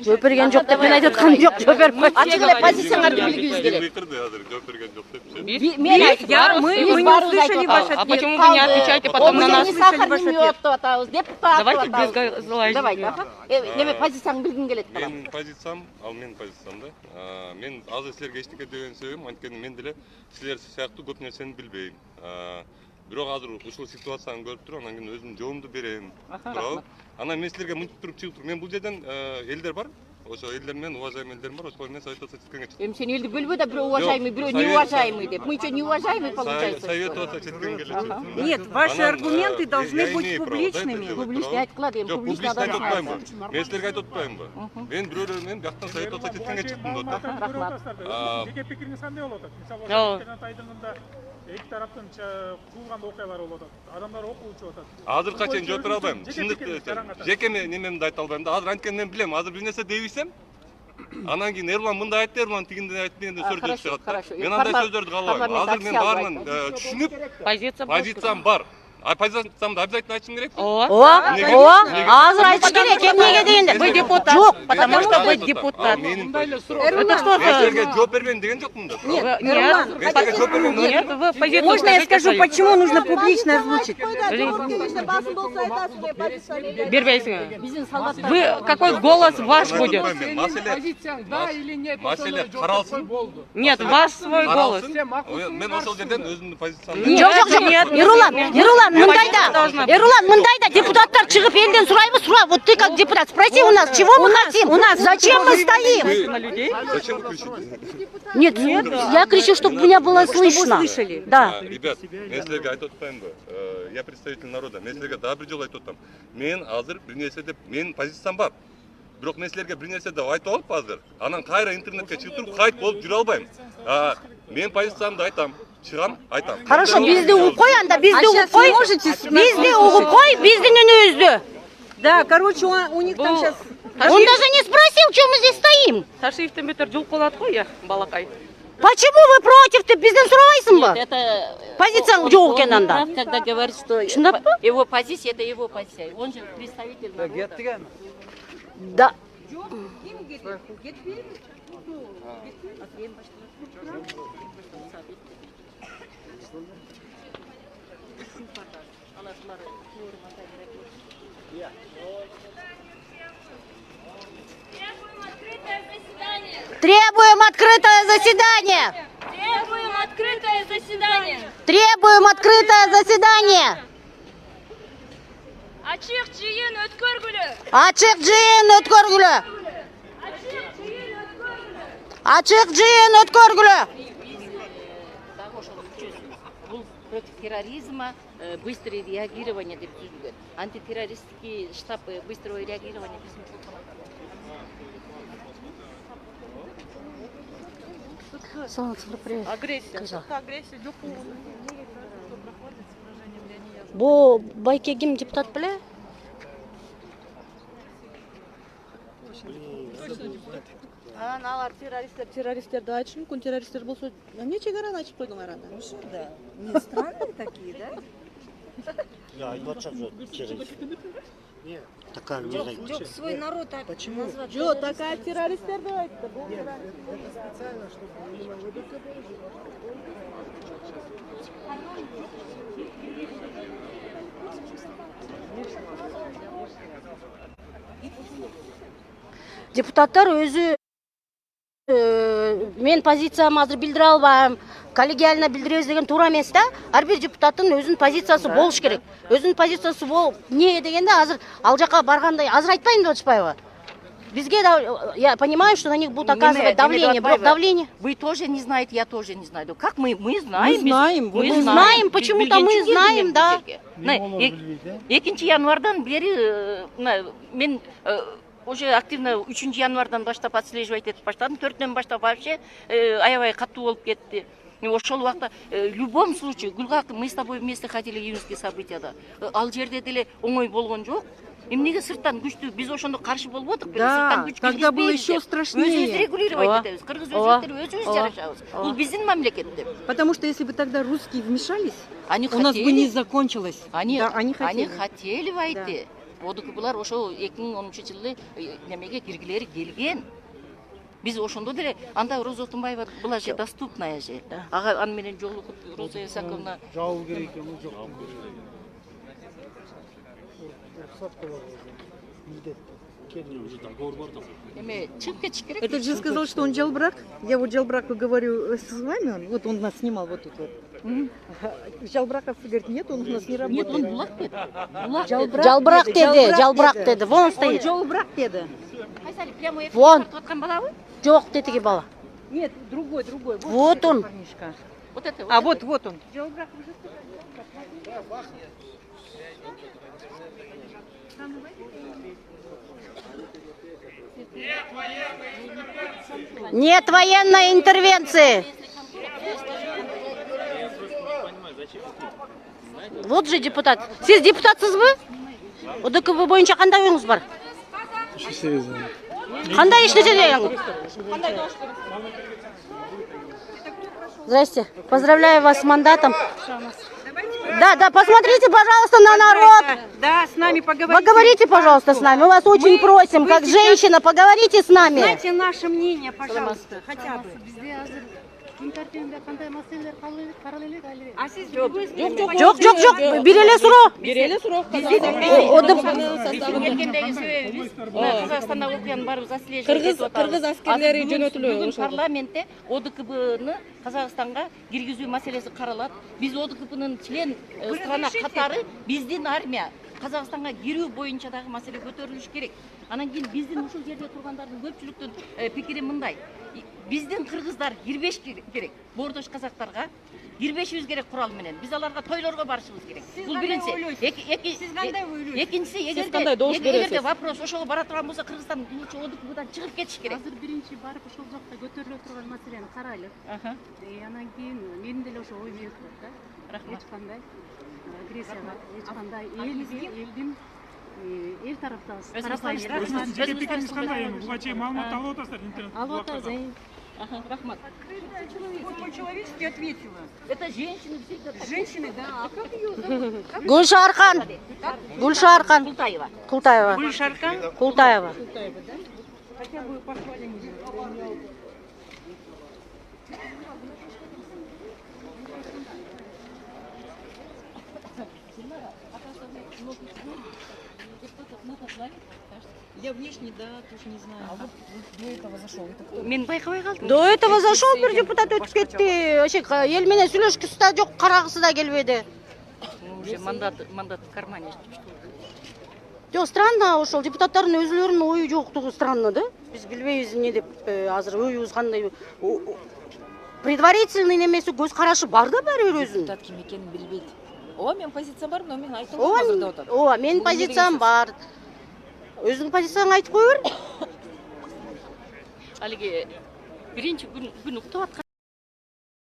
Жооп берген жок деп мен айтып атканым жок. Жооп берип койчу. Ачык эле позицияларды билгибиз келет. Жооп берген жок депчи. Мы не услышали ваш ответ. А почему вы не отвечаете потом на нас? Давайте без злоязни. Давайте. Неме позицияңды билгим келет. Менин позициям, ал менин позициям да. Мен азыр силерге эчтеке деген себебим, анткени мен деле силер сыяктуу көп нерсени билбейм. Бирок азыр ушул ситуацияны көрүп туруп, анан кийин өзүмдүн жоомду берем. Туурабы? Анан мен силерге мынтип туруп чыгып туруп, мен бул жерден элдер бар. Ошо элдер менен уважаемый элдерим бар, ошол менен совет четкенге чыктым. Эми сен элди бөлбө да, бирөө уважаемый, бирөө неуважаемый деп. Мы что, неуважаемый получается? Совет четкенге келет. Нет, ваши аргументы должны быть публичными. Публичный айткыла дейм, Жок, публичный публичный айтып адам. атпаймынбы? Мен силерге айтып атпаймынбы? Мен бирөөлөр менен бияктан совет четкенге чыктым деп атам. Рахмат. Жеке пикириңиз кандай болуп атат? Мисалы, Кенат айдыңында эки тараптын кылган окуялар болуп атат. Адамдар окуучу атат. Азыркыга чейин жооп бере албайм. Чындыкты жеке немемди айта албайм да. Азыр анткени мен билем, азыр бир нерсе дебисем, анан кийин Эрлан мындай айтты, Эрлан тигиндей айтты дегенде сөздөр чыгат. Мен андай сөздөрдү каалабайм. Азыр мен баарынан түшүнүп, позициям бар. Позициямды обязательно айтышым керек. Ооба, азыр айтыш керек, эмнеге дегенде. Вы депутат. Жок, Потому что вы депутат. Это что? Мен силерге жооп бербейм деген жокмун да. Нет, Мен силерге жооп бербейм деген нет, вы позицию Можно я скажите скажу, свою? почему нужно публично озвучить? Бербейсиңер. Биздин солдаттар. Вы, какой голос ваш будет? Да или нет? Маселе каралсын. Нет, ваш свой голос. Мен ошол жерден өзүмдүн позициямды Жок, Ерулан, мындай да депутаттар чыгып элден сурайбы, сура. Вот ты как депутат, спроси у нас, чего мы хотим? Зачем мы стоим? На людей? Зачем вы кричите? Нет, я кричу, чтобы меня было слышно. Да. Ребят, мен силерге айтып атпаймынбы? Я представитель народа. Мен силерге дагы бир жолу айтып атам. Мен азыр бир нерсе деп, менин позициям бар. Бирок мен силерге бир нерсе деп айтып алып азыр, анан кайра интернетке чыгып туруп хайт болуп жүрө албайм. Мен позициямды айтам. Чыгам, айтам. Хорошо, бизди угуп кой, анда бизди угуп кой. Бизди угуп кой, биздин үнүбүздү. Да, короче, у них там сейчас... Он даже не спросил, что мы здесь стоим. Ташиевтен бетер жол болот го я, балакай. Почему вы против? Ты бизден сурабайсыңбы? Это Позицияң жок экен анда. прав, когда говорит, что его позиция, это его позиция. Он же представитель народа. Да. Требуем открытое заседание. Требуем открытое заседание. Требуем открытое заседание. Açık жиын өткөргүлө. Açık жиын өткөргүлө. Açık жиын өткөргүлө. Бул против терроризма, быстрое реагирование деп түзүлгөн. Антитеррористский штаб быстрого реагирования биздин Агрессия. Агрессия жок. Бу Байкегим депутат беле? Анан алар террористтерди айтышы мүмкүн. Террористтер болсо, эмне чегараны ачып койдуңар анда? Да. Не странные такие, да? Я айтып атышам жок, террорист. Такая не знаю. Жок, свой народ назвать. Жок, такая террористтер деп айтты. Бул Депутаттар өзү мен позициямды азыр билдире албайм, коллегиально билдиребиз деген туура эмес да. Ар бир депутаттын өзүнүн позициясы болуш керек. Өзүнүн позициясы эмне дегенде азыр ал жака барганда азыр айтпайм деп атышпайбы? Бизге я понимаю, что на них будут оказывать давление, бирок давление. Вы тоже не знаете, я тоже не знаю. Как мы знаем? Мы знаем, почему-то мы знаем, да. 2 январдан бери мен уже активно 3 январдан баштап отслеживать этип баштадым. 4-төн баштап вообще аябай катуу болуп кетти. Ошол убакта в любом случае, Гүлгак, мы с тобой вместе ходили июньские событияда. Ал жерде деле оңой болгон жок. Эмнеге сырттан күчтүү, биз ошондо каршы болуп отук. Да, тогда было еще страшнее. Өзүбүз регулировать этебиз. Кыргыз өзбектер өзүбүз жарашабыз. Бул биздин мамлекет деп. Потому что если бы тогда русские вмешались, Они у нас бы хотели, не закончилось. они Да, они хотели. хотели войти. Одуку булар ошо 2010-жылы немеге киргилери келген. Биз ошондо деле анда Роза Отунбаева була же доступная же. Ага аны менен жолугуп Роза Исаковна Жауы керек екен, жоқ. Рұқсат болады. Міндетті. Уже договор бар да. эме чыгып кетиш керек. Этот же сказал, что он жалбрак. Я вот жалбраку говорю с вами, вот он нас снимал вот тут вот. Жалбраков говорит, нет, он у нас не работает. Нет, он булак деді. Булак Жалбырак деди, жалбырак деди. Вон Он стоит. жалбрак деди. Кайсали прямо эфирде Вон. тартып аткан балабы? Жоқ детиги бала. Нет, другой. Вот он. Парнишка. Вот это. А вот он. Жалбырак уже. Нет военной интервенции. Вот же депутат. Сіз депутатсызбы? ОДКБ боюнча кандай оюңуз бар? Кандай иштесе дегениңиз? Здрасте. Поздравляю вас с мандатом. Да, посмотрите, пожалуйста, на народ. Да, с нами поговорите. Поговорите, пожалуйста, с нами. Мы вас очень просим, как женщина, поговорите с нами. Знаете наше мнение, пожалуйста, хотя бы. А сіз другой Жоқ, береле суроо. Келгендеги себебибиз Казакстанда окуяны барыбыз отслеживать Кыргыз аскерлери жөнөтүлөбү Бүгүн парламентте ОДКБны Казакстанга киргизүү маселеси каралат. Биз ОДКБнын член страна катары биздин армия Казакстанга кирүү боюнча дагы маселе көтөрүлүш керек. Анан кийин биздин ушул жерде тургандардын көпчүлүктүн пикири мындай. Биздин кыргыздар кирбеш керек. Боордош казактарга кирбешибиз керек курал менен. Биз аларга тойлорго барышыбыз керек. Бул биринчи. Экинчиси, эгерде вопрос ошого бара турган болсо Кыргызстан лучше ОДКБдан чыгып кетиш керек. Азыр биринчи барып ошол жакта көтөрүлө турган маселени карайлы. Анан кийин менин деле ошо ой менен турат да. Рахмат. Эч кандай агрессияга, эч кандай элдин эл тараптабыз. Жеке пикириңиз кандай эми? Буга чейин маалымат алып атасыздар интернет. Алып атабыз. Рахмат. по-человечески ответила. Это женщины всегда. Женщины, да. А как ее зовут? Гульшархан. Гульшархан. Култаева. Култаева. Гульшархан? Култаева. Да? Хотя бы похвалим ее. Я внешне, да, тоже не знаю. А вот до этого зашел. Мен байкабай калдым. До этого зашел бир депутат өтүп кетти. Вообще эл менен сүйлөшкүсү да жок, карагысы да келбеди. Уже мандат в кармане. Жок, странно ошол депутаттардын өзүлөрүнүн ою жоктугу странно да. Биз билбейбиз эмне деп азыр оюбуз кандай. Предварительный немеси көз карашы бар да баары бир өзүнүн. Депутат ким экенин билбейт. Ооба, менин позициям бар, но мен айта Ооба, алмайм азырда атат. ооба, менин позициям бар. Өзүңүн позицияңды айтып кой бер. Алиги биринчи күн уктап